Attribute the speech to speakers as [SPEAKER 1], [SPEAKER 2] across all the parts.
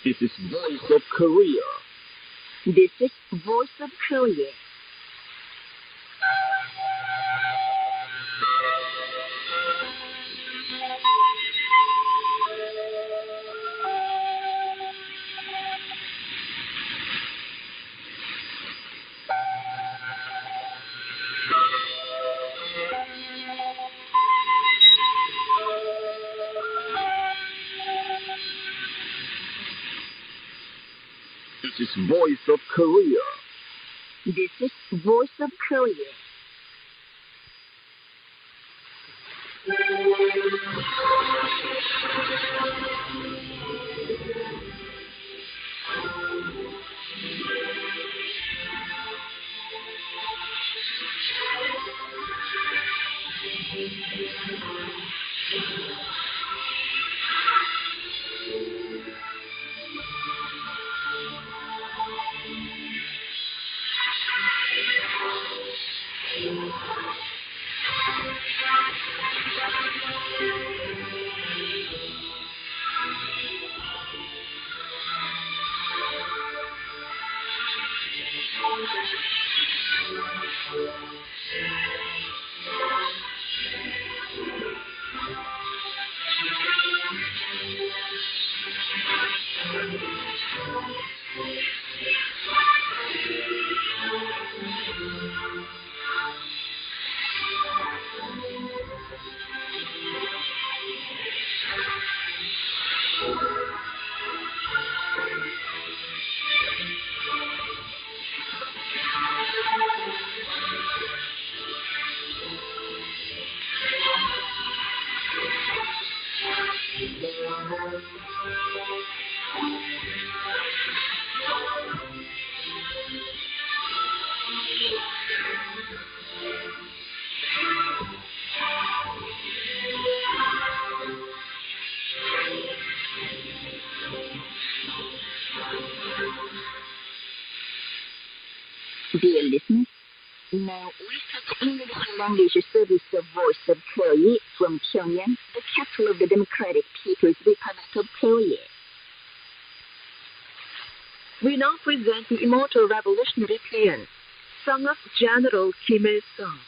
[SPEAKER 1] This is Voice of Korea.
[SPEAKER 2] This is Voice of Korea.
[SPEAKER 1] This is Voice of Korea.
[SPEAKER 2] This is Voice of Korea. Dear listeners, now we start the English language service of Voice of Korea from Pyongyang, the capital of the Democratic People's Republic of Korea. We now present the immortal revolutionary paean, Song of General Kim Il-sung.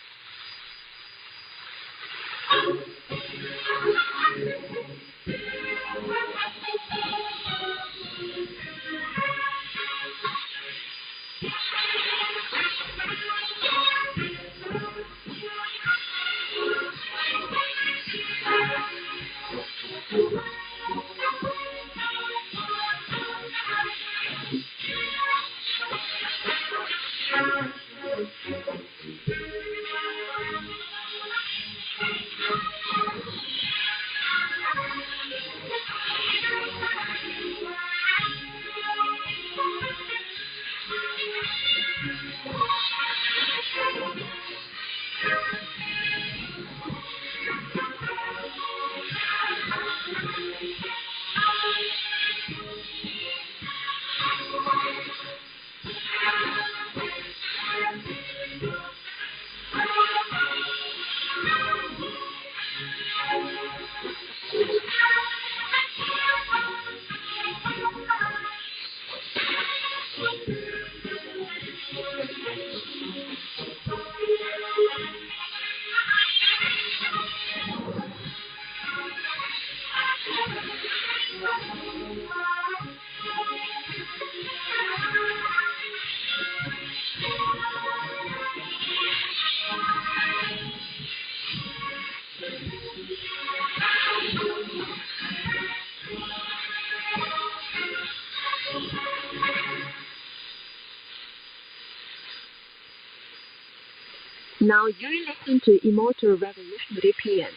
[SPEAKER 2] Now you listen to immortal revolutionary paean,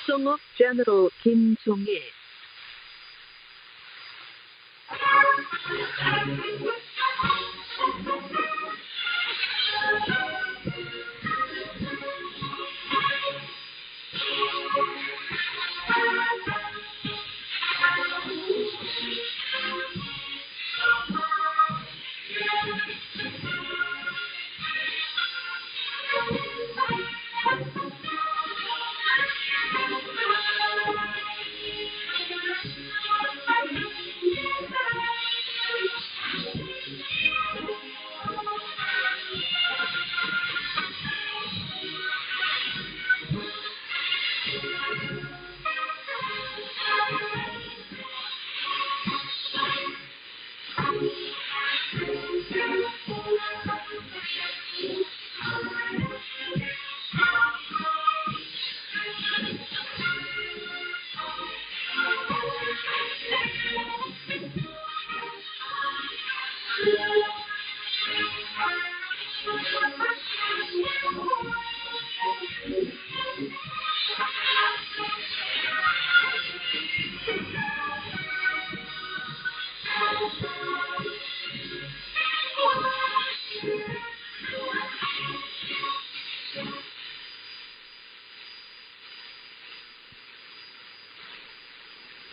[SPEAKER 2] Song of General Kim Il-sung.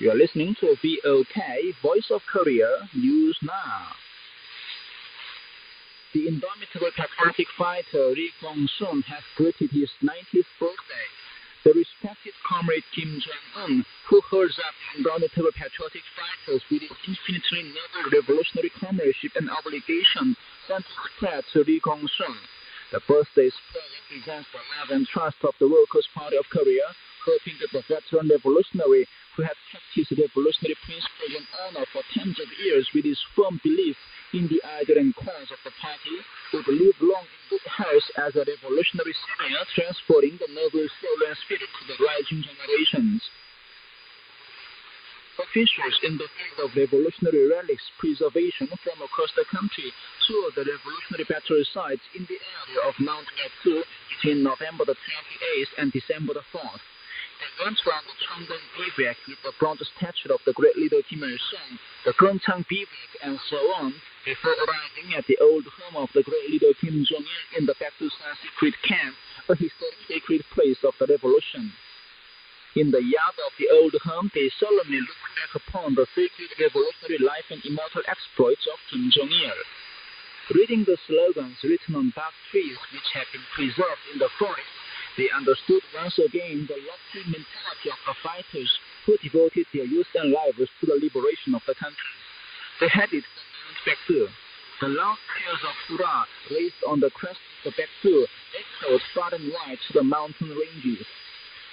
[SPEAKER 1] You are listening to VOK, Voice of Korea, News Now. The indomitable patriotic fighter Lee Kwang-sun has greeted his 90th birthday. The respected comrade Kim Jong-un, who holds up indomitable patriotic fighters with his infinitely noble revolutionary comradeship and obligation, sent his prayer to Lee Kwang-sun. The birthday spread represents the love and trust of the Workers' Party of Korea, hoping that the veteran revolutionary who had kept his revolutionary principles and honor for tens of years with his firm belief in the ideal and cause of the party, would live long in good health as a revolutionary senior, transporting the noble soul and spirit to the rising generations. Officials in the field of revolutionary relics preservation from across the country toured the revolutionary battle sites in the area of Mount Baekdu between November the 28th and December the 4th. They went round the Cheongdong bivouac with the bronze statue of the great leader Kim Il-sung, the Gyeongchang bivouac, and so on, before arriving at the old home of the great leader Kim Jong-il in the Baekdu-san secret camp, a historic sacred place of the revolution. In the yard of the old home, they solemnly looked back upon the sacred revolutionary life and immortal exploits of Kim Jong-il. Reading the slogans written on bark trees which had been preserved in the forest, they understood once again the lofty mentality of the fighters who devoted their youth and lives to the liberation of the country. They headed for Mount Baekdu. The loud peals of hurrah raised on the crest of the Baekdu echoed far and wide to the mountain ranges.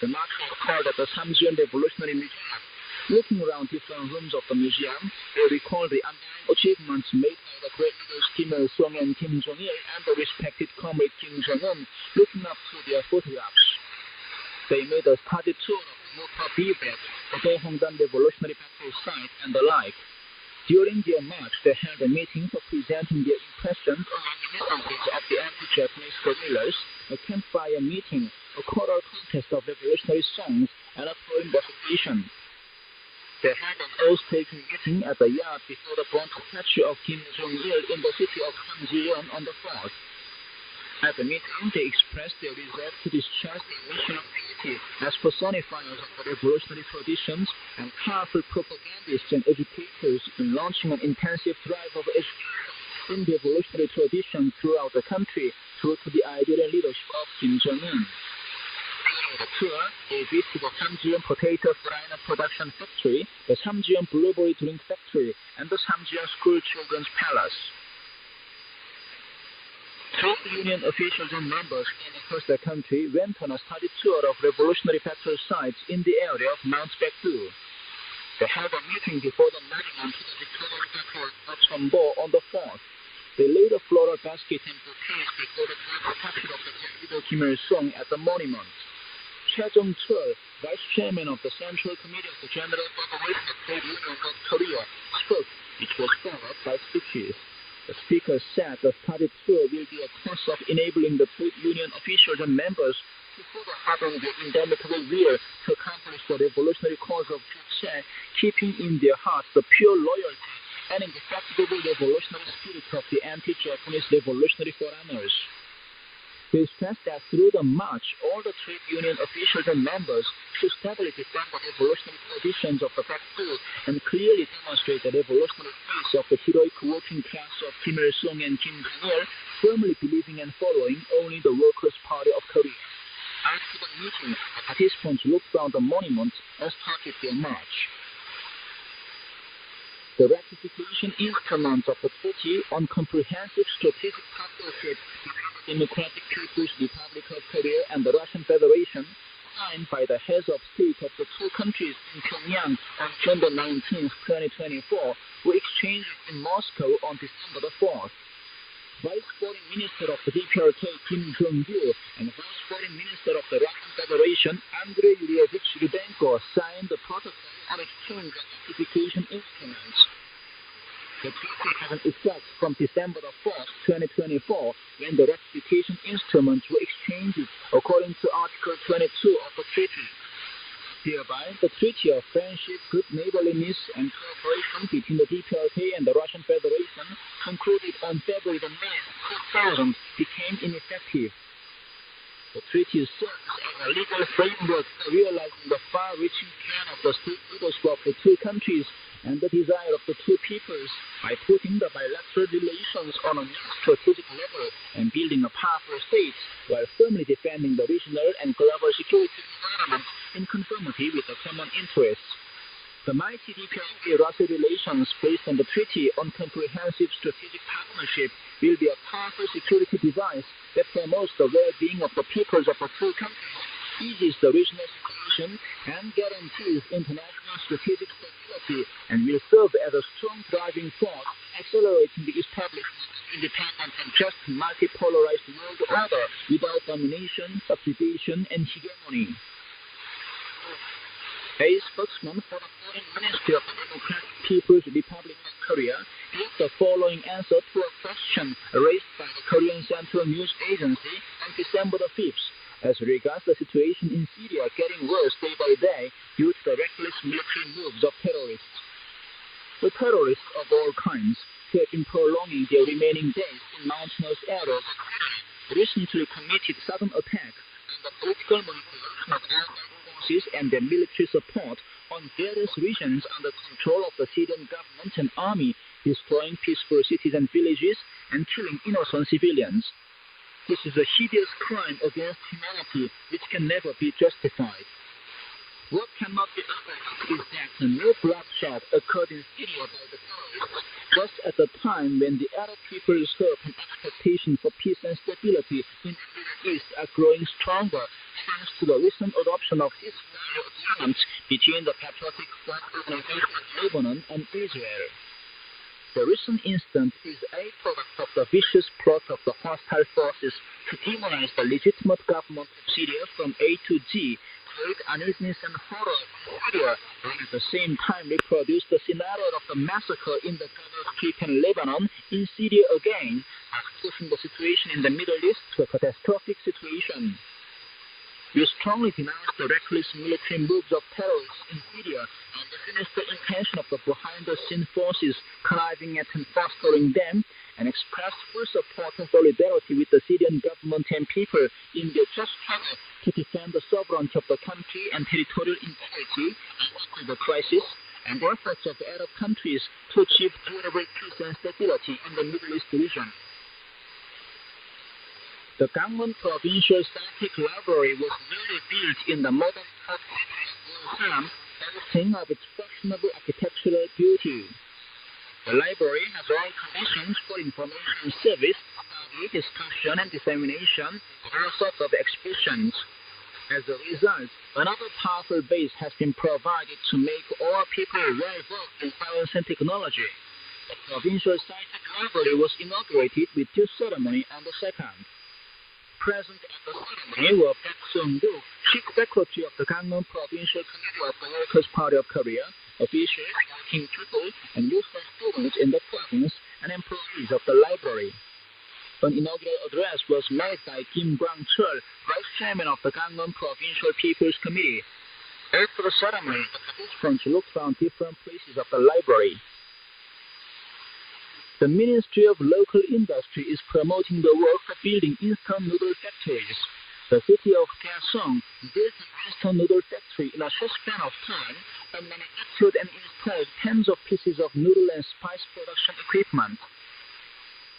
[SPEAKER 1] The march was called at the Samjian Revolutionary Museum. Looking around different rooms of the museum, they recalled the undying achievements made by the great leaders Kim Il-sung and Kim Jong-il and the respected comrade Kim Jong-un, looking up to their photographs. They made a study tour of the Mokpa bivouac, the Daehongdan Revolutionary Battle site, and the like. During their march, they held a meeting for presenting their impressions or reminiscences of the anti-Japanese guerrillas, a campfire meeting, a choral contest of revolutionary songs, and a poem recitation. They had an oath-taking meeting at the yard before the bronze statue of Kim Jong-il in the city of Samjiyon on the 4th. At the meeting, they expressed their resolve to discharge their mission of duty as personifiers of the revolutionary traditions and powerful propagandists and educators in launching an intensive drive of education in revolutionary traditions throughout the country, true to the ideal and leadership of Kim Jong-un. During the tour, they visited the Samjiyon Potato Farina Production Factory, the Samjiyon Blueberry Drink Factory, and the Samjiyon School Children's Palace. Trade union officials and members from across the country went on a study tour of revolutionary battle sites in the area of Mount Baekdu. They held a meeting before the monument to the victorious battle of Cheonbo on the 4th. They laid a floral basket and bouquets before the statue of the great leader Kim Il-sung at the monument. Cha Jong-chul, vice chairman of the Central Committee of the General Federation of Trade Unions of Korea, spoke, which was followed by speeches. The speaker said the study tour will be a course of enabling the trade union officials and members to further harden their indomitable will to accomplish the revolutionary cause of Juche, keeping in their hearts the pure loyalty and indefatigable revolutionary spirit of the anti-Japanese revolutionary foreigners. They stressed that through the march, all the trade union officials and members should steadily defend the revolutionary traditions of the Baekdu and clearly demonstrate the revolutionary face of the heroic working class of Kim Il-sung and Kim Jong-il, firmly believing and following only the Workers' Party of Korea. After the meeting, the participants looked round the monument and started their march. The ratification instrument of the Treaty on Comprehensive Strategic Partnership between the Democratic People's Republic of Korea and the Russian Federation signed by the heads of state of the two countries in Pyongyang on June 19, 2024, were exchanged in Moscow on December 4th. Vice Foreign Minister of the DPRK Kim Jong-gil and Vice Foreign Minister of the Russian Federation Andrei Yuryevich Rudenko signed the protocol on exchange of ratification instruments. The treaty has an effect from December 4th, 2024, when the ratification instruments were exchanged according to Article 22 of the treaty. Hereby, the Treaty of Friendship, Good Neighborliness and Cooperation between the DPRK and the Russian Federation, concluded on February 9, 2000, became ineffective. The treaty serves as a legal framework for realizing the far-reaching plan of the state leadership of the two countries and the desire of the two peoples by putting the bilateral relations on a new strategic level and building a powerful state while firmly defending the regional and global security environment in conformity with the common interests. The mighty DPRK-Russia relations based on the Treaty on Comprehensive Strategic Partnership will be a powerful security device that promotes the well-being of the peoples of the two countries, eases the regional situation, and guarantees international strategic stability, and will serve as a strong driving force, accelerating the establishment of independent and just multipolarized world order without domination, subjugation, and hegemony. A spokesman for the Foreign Ministry of the Democratic People's Republic of Korea gave the following answer to a question raised by the Korean Central News Agency on December 5th, as regards the situation in Syria getting worse day by day due to the reckless military moves of terrorists. The terrorists of all kinds who have been prolonging their remaining days in mountainous areas of Syria recently committed sudden attack on the political manipulation of allied forces and their military support on various regions under control of the Syrian government and army, destroying peaceful cities and villages and killing innocent civilians. This is a hideous crime against humanity which can never be justified. What cannot be overlooked is that no bloodshed occurred in Syria by the terrorists just at the time when the Arab people's hope and expectation for peace and stability in the Middle East are growing stronger thanks to the recent adoption of ceasefire agreements between the Patriotic Front Organization of Lebanon and Israel. The recent incident is a product of the vicious plot of the hostile forces to demonize the legitimate government of Syria from A to Z, create uneasiness and horror in Syria, and at the same time reproduce the scenario of the massacre in the Gaza-stricken Lebanon in Syria again, thus pushing the situation in the Middle East to a catastrophic situation. We strongly denounce the reckless military moves of terrorists in Syria and the sinister intention of the behind-the-scenes forces conniving at and fostering them, and express full support and solidarity with the Syrian government and people in their just struggle to defend the sovereignty of the country and territorial integrity amidst the crisis, and efforts of the Arab countries to achieve durable peace and stability in the Middle East region. The Kenwood Provincial Scientific Library was newly built in the modern Turk city of Jerusalem, boasting of its fashionable architectural beauty. The library has all conditions for information service, study, discussion, and dissemination of all sorts of expressions. As a result, another powerful base has been provided to make all people well-versed in science and technology. The Provincial Scientific Library was inaugurated with due ceremony on the 2nd. Present at the ceremony were Park Sung-duk, Chief Secretary of the Kenwood Provincial Committee of the Workers' Party of Korea, officials, working people, and youthful students in the province, and employees of the library. An inaugural address was made by Kim Kwang-chul, Vice Chairman of the Kenwood Provincial People's Committee. After the ceremony, the participants looked around different places of the library. The Ministry of Local Industry is promoting the work of building instant noodle factories. The city of Kaesong built an instant noodle factory in a short span of time and manufactured and installed tens of pieces of noodle and spice production equipment.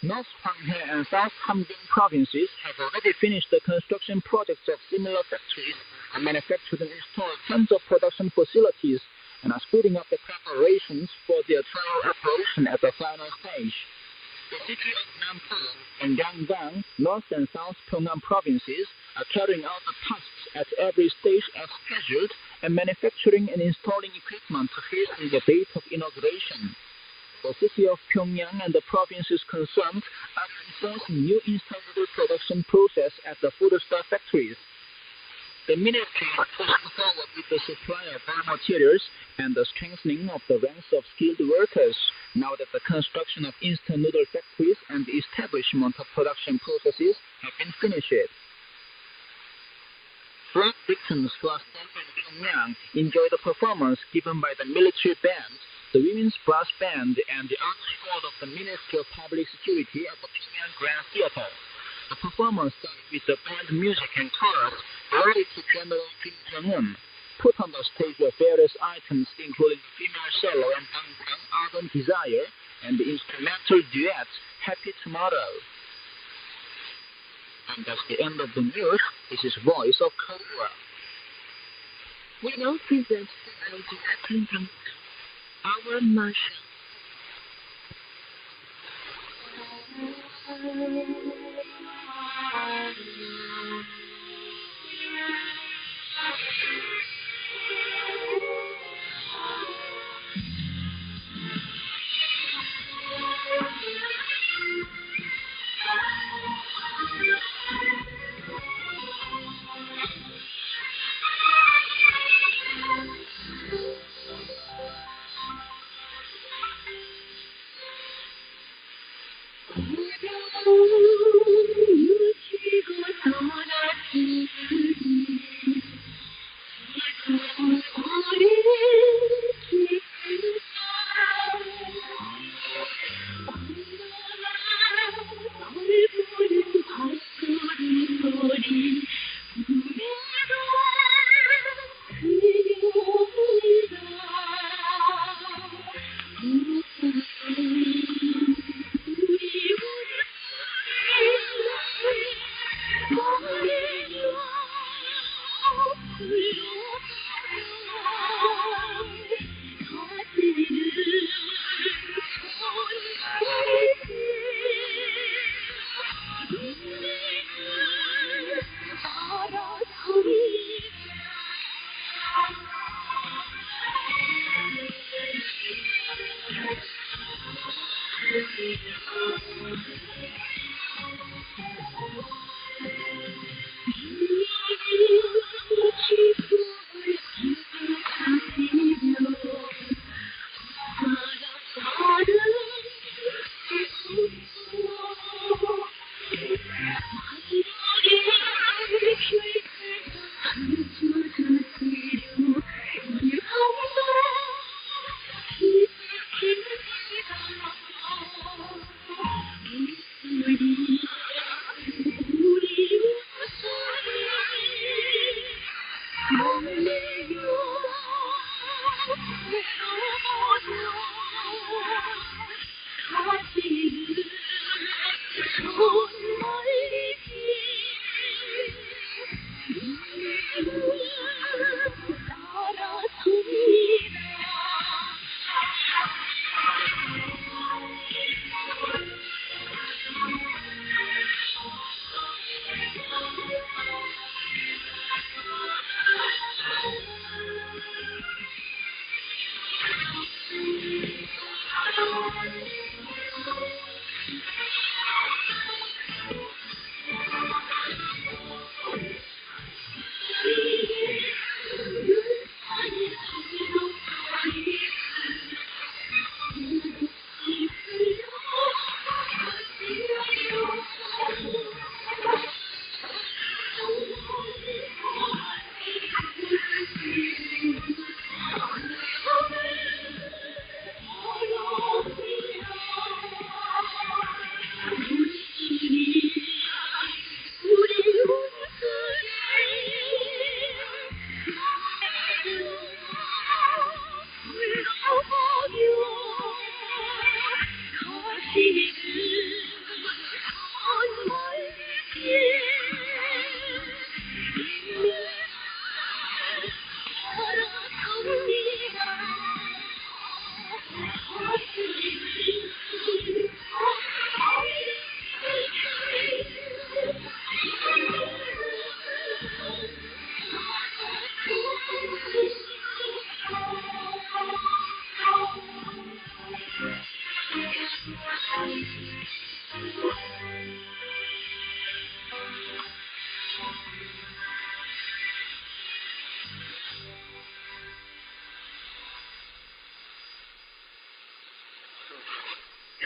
[SPEAKER 1] North Hwanghae and South Hamgyong provinces have already finished the construction projects of similar factories and manufactured and installed tens of production facilities, and are speeding up the preparations for their trial operation at the final stage. The city of Nampo and Ganggang, North and South Pyongan provinces, are carrying out the tasks at every stage as scheduled, and manufacturing and installing equipment to hasten the date of inauguration. The city of Pyongyang and the provinces concerned are enforcing new installable production process at the Photoster factories. The ministry is pushing forward with the supply of raw materials and the strengthening of the ranks of skilled workers, now that the construction of instant noodle factories and the establishment of production processes have been finished. Flag victims who are still in Pyongyang enjoy the performance given by the military band, the women's brass band, and the art squad of the Ministry of Public Security at the Pyongyang Grand Theater. The performance started with the band music and chorus related to General Kim Jong-un. Put on the stage were various items including the female solo and Bangtan Ardent Desire and the instrumental duet Happy Tomorrow. And that's the end of the news. This is Voice of Korea.
[SPEAKER 2] We now present the directing our marshal.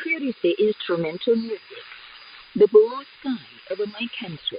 [SPEAKER 2] Here is the instrumental music, the blue sky over my country.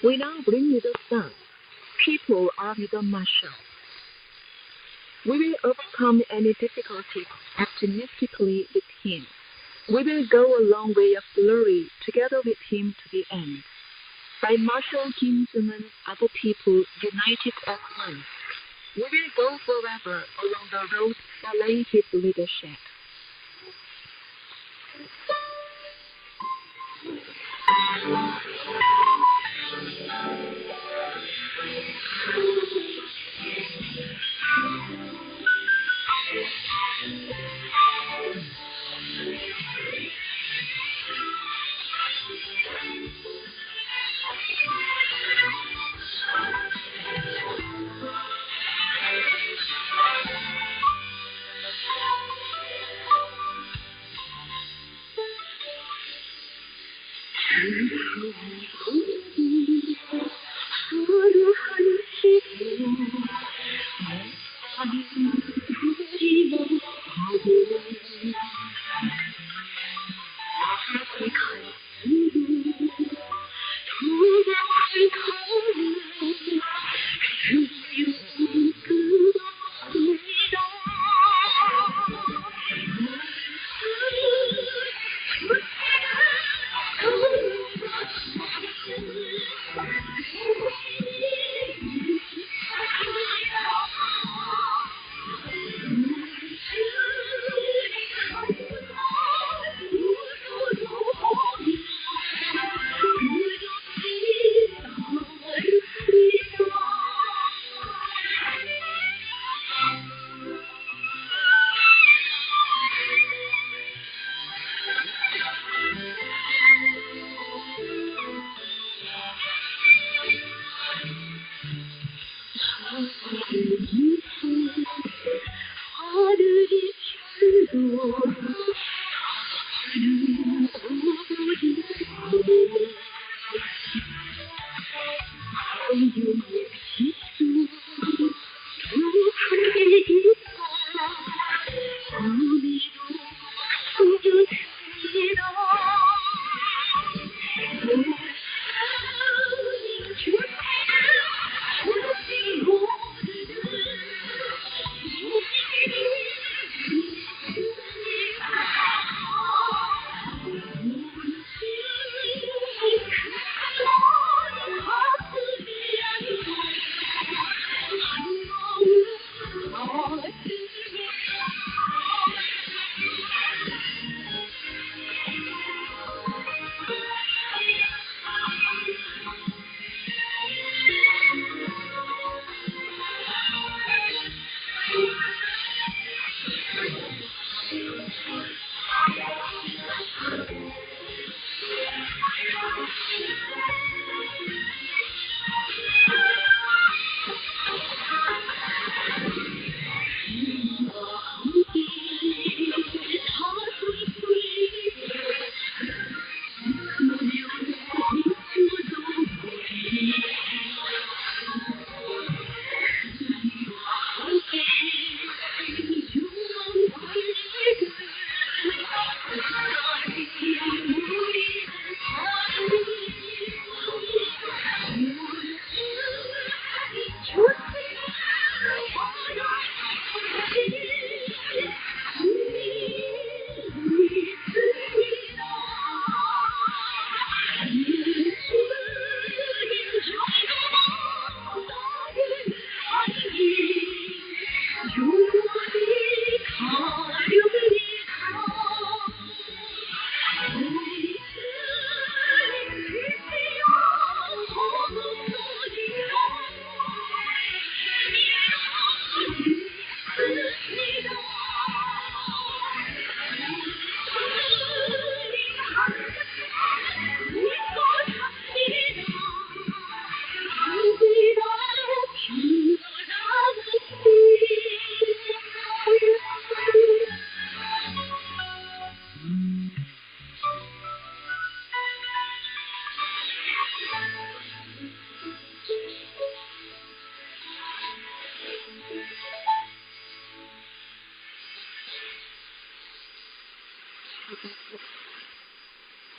[SPEAKER 2] We now bring you the sun. People are the marshal. We will overcome any difficulty optimistically with him. We will go a long way of glory together with him to the end. By Marshal Kim Jong-un, other people united as one. We will go forever along the road following his leadership.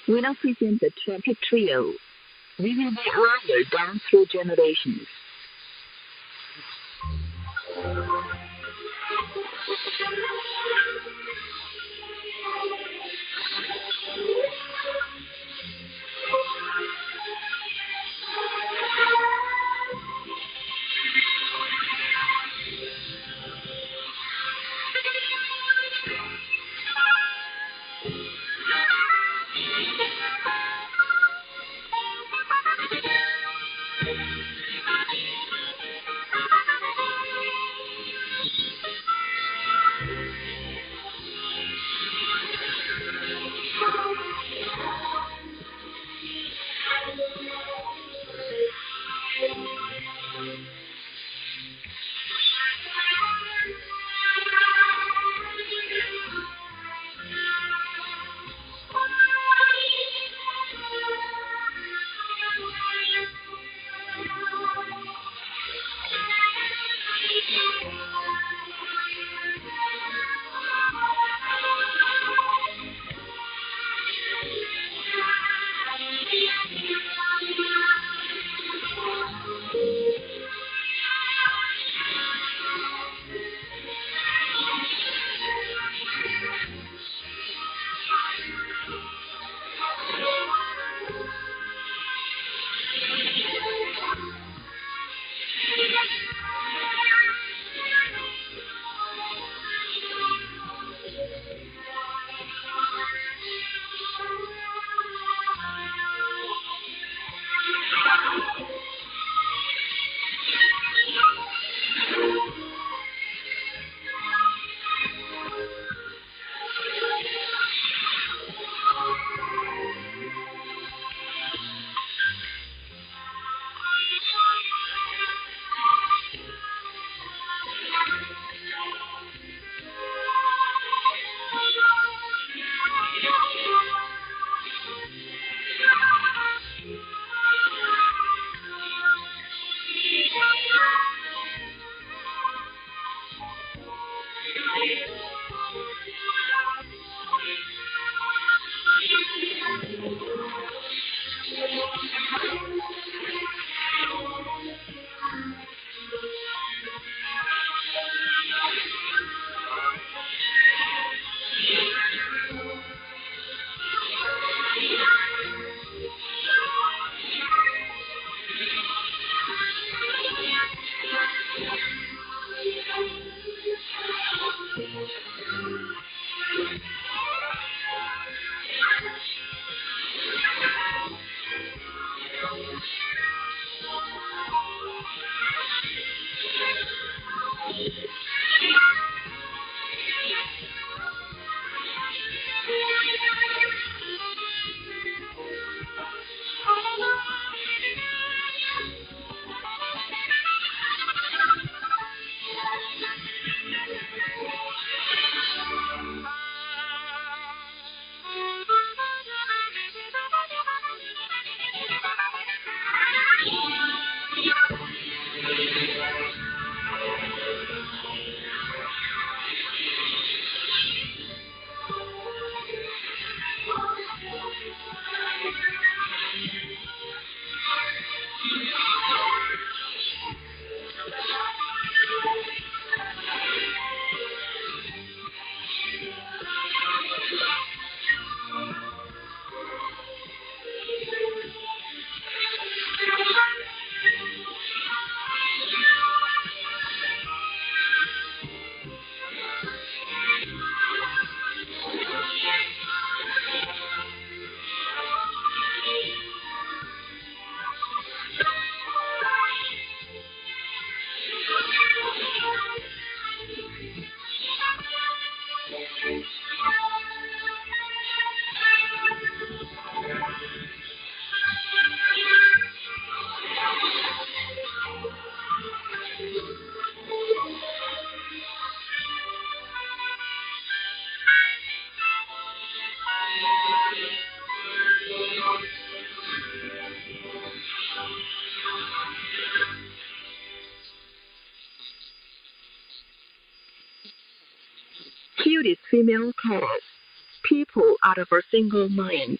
[SPEAKER 2] We now present the trumpet trio. We will be royal down through generations. Cutest female chorus. People are of a single mind.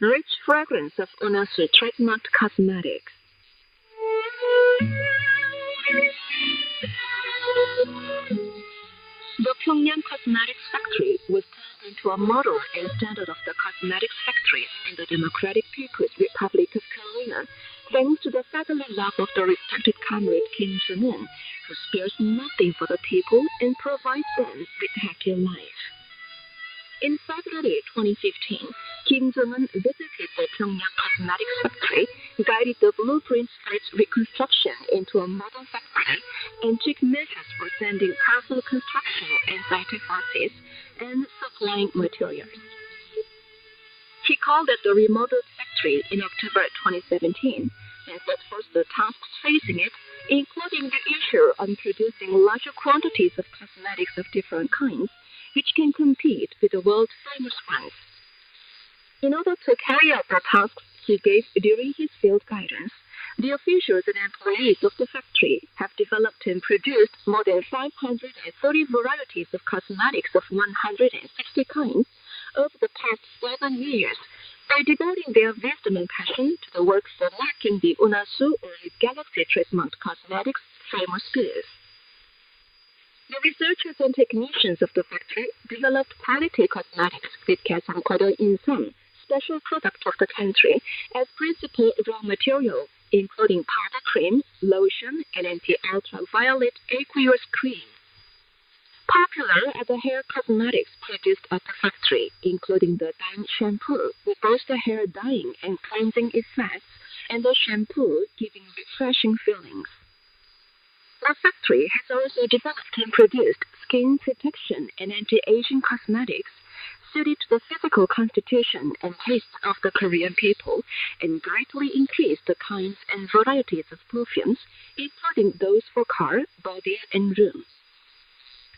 [SPEAKER 2] rich fragrance of Unasu trademarked cosmetics. The Pyongyang Cosmetics Factory was turned into a model and standard of the cosmetics factories in the Democratic People's Republic of Korea, thanks to the fatherly love of the respected comrade Kim Jong-un, who spares nothing for the people and provides them with happy life. In February 2015, Kim Jong-un visited the Pyongyang Cosmetics Factory, guided the blueprints for its reconstruction into a model factory, and took measures for sending powerful construction and scientific forces and supplying materials. He called at the remodeled factory in October 2017 and set forth the tasks facing it, including the issue on producing larger quantities of cosmetics of different kinds, which can compete with the world's famous ones. In order to carry out the tasks he gave during his field guidance, the officials and employees of the factory have developed and produced more than 530 varieties of cosmetics of 160 kinds over the past 7 years, by devoting their wisdom and passion to the work for marking the Unasu or Galaxy trademarked cosmetics famous goods. The researchers and technicians of the factory developed quality cosmetics with Kasamkwado Insan, special product of the country, as principal raw material, including powder cream, lotion, and anti-ultraviolet aqueous cream. Popular are the hair cosmetics produced at the factory, including the dyeing shampoo with both the hair dyeing and cleansing effects, and the shampoo giving refreshing feelings. The factory has also developed and produced skin protection and anti-aging cosmetics suited to the physical constitution and tastes of the Korean people, and greatly increased the kinds and varieties of perfumes, including those for car, body, and room.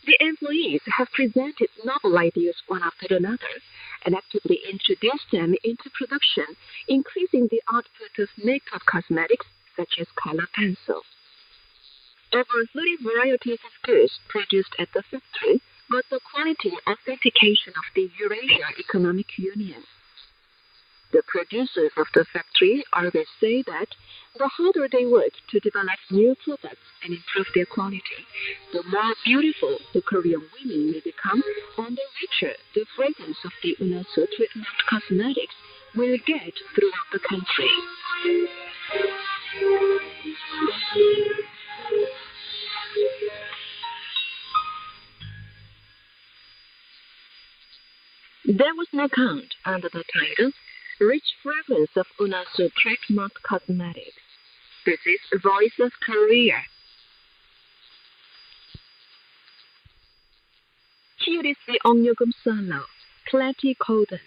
[SPEAKER 2] The employees have presented novel ideas one after another and actively introduced them into production, increasing the output of makeup cosmetics such as color pencil. Over 30 varieties of goods produced at the factory got the quality authentication of the Eurasia Economic Union. The producers of the factory always say that the harder they work to develop new products and improve their quality, the more beautiful the Korean women may become, and the richer the fragrance of the Unasu trademarked cosmetics will get throughout the country. There was an account under the title Rich Fragrance of Unasu Trademarked Cosmetics. This is Voice of Korea. Here is the Onyeogum solo, Platy Coden.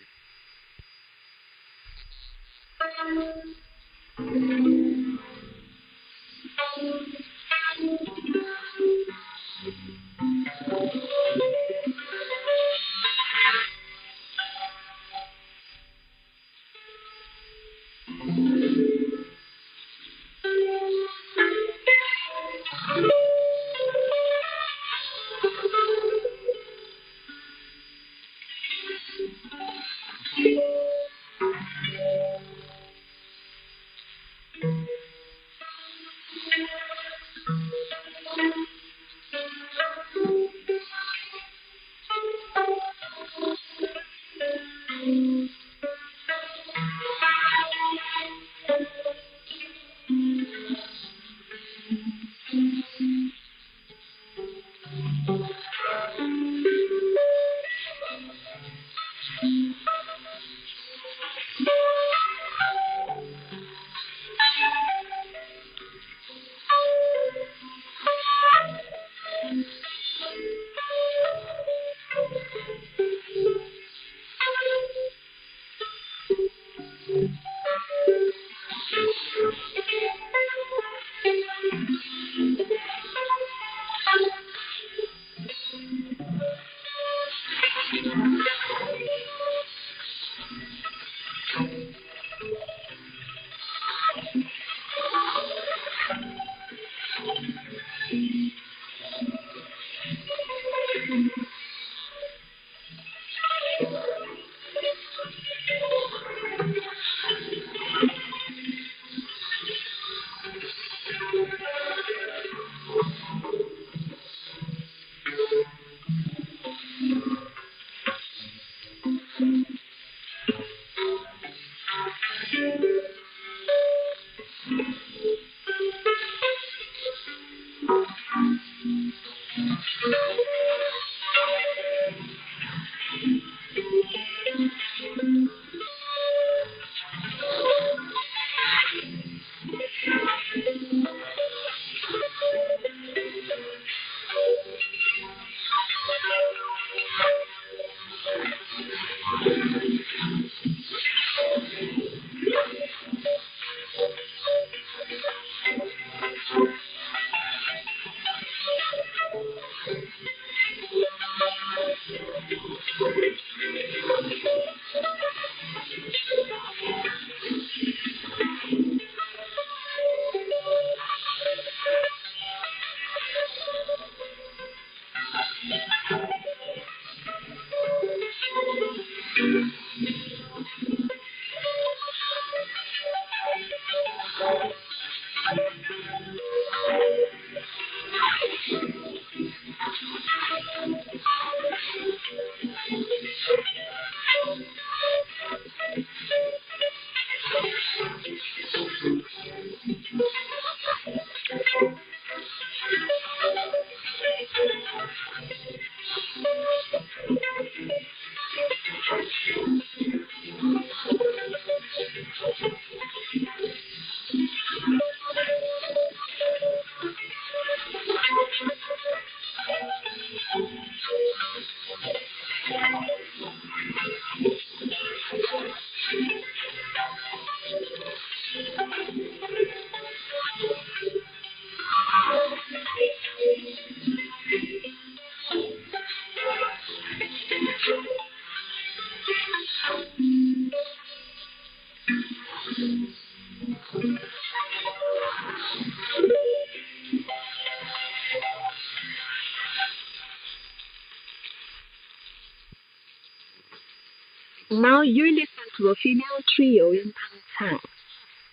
[SPEAKER 2] Now you listen to a female trio in Tangchang.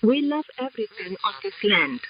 [SPEAKER 2] We love everything on this land.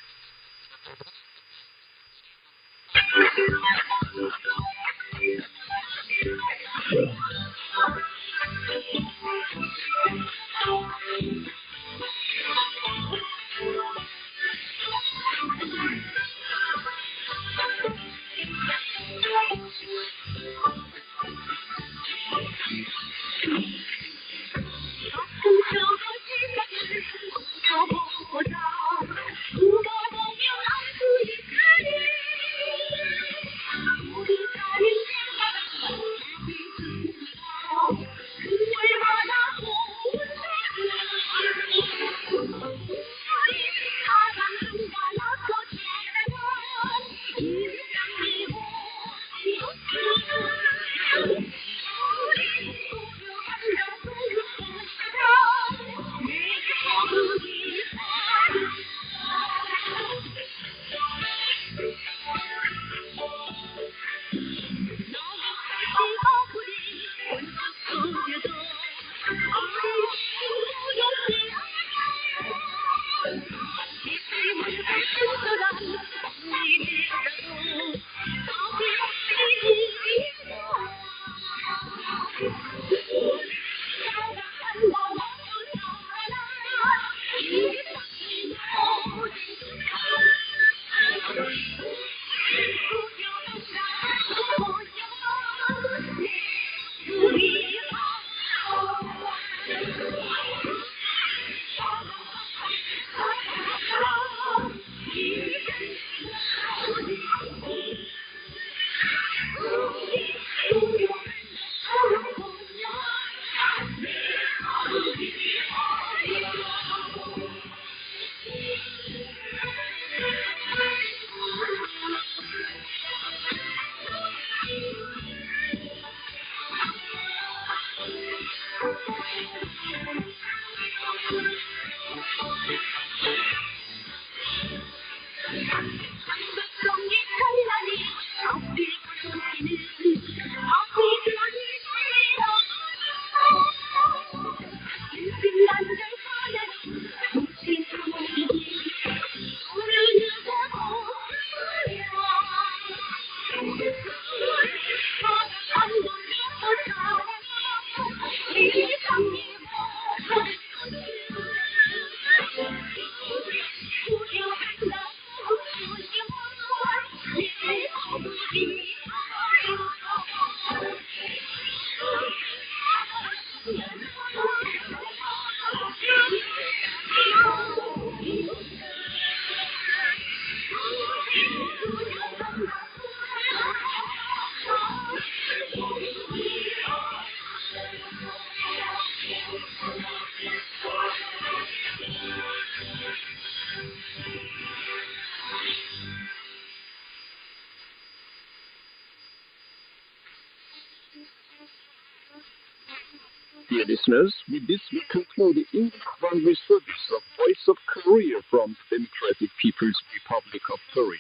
[SPEAKER 1] Dear listeners, with this we conclude the English-language service of Voice of Korea from the Democratic People's Republic of Korea.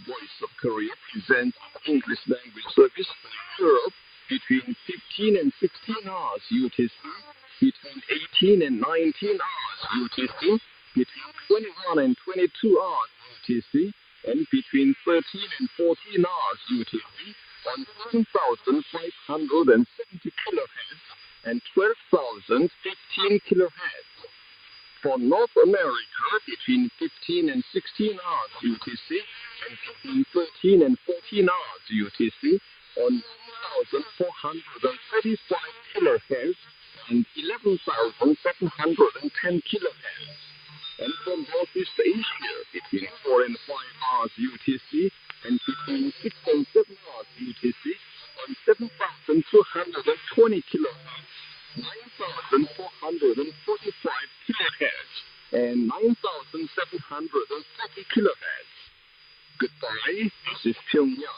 [SPEAKER 1] Voice of Korea presents English language service for Europe between 15 and 16 hours UTC, between 18 and 19 hours UTC, between 21 and 22 hours UTC, and between 13 and 14 hours UTC on 7,570 kilohertz and 12,015 kilohertz. For North America, between 15 and 16 hours UTC and between 13 and 14 hours UTC on 1,435 kilohertz and 11,710 kilohertz. And for Northeast Asia, between 4 and 5 hours UTC and between 6 and 7 hours UTC on 7,220 kilohertz, 9,445 kilohertz, and 9,730 kilohertz. Goodbye, this is Pyongyang.